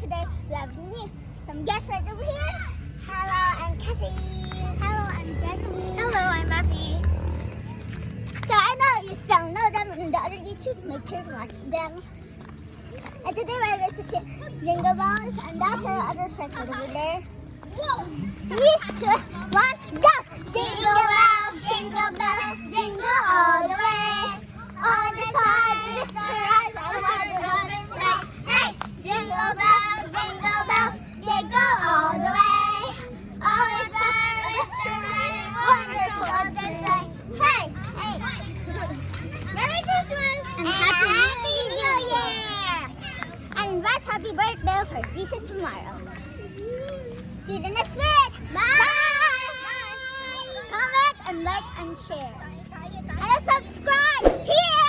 today we have some guests right over here. Hello, I'm Cassie. Hello, I'm Jasmine. Hello, I'm Effie. So I know you still know them in the other YouTube. Make sure to watch them. And today we're going to see Jingle Bells, and that's our other friends right over there. 3, 2, 1, go! Jingle bells, jingle all the way. On this side, to this side, all the way. Hey, jingle bells, jingle all the way. On this side, to this side, wonderful on this day. Hey, hey. Merry Christmas! And Happy New Year! And advance happy birthday for Jesus tomorrow. See you the next week. Bye. Comment and like and share. And subscribe here.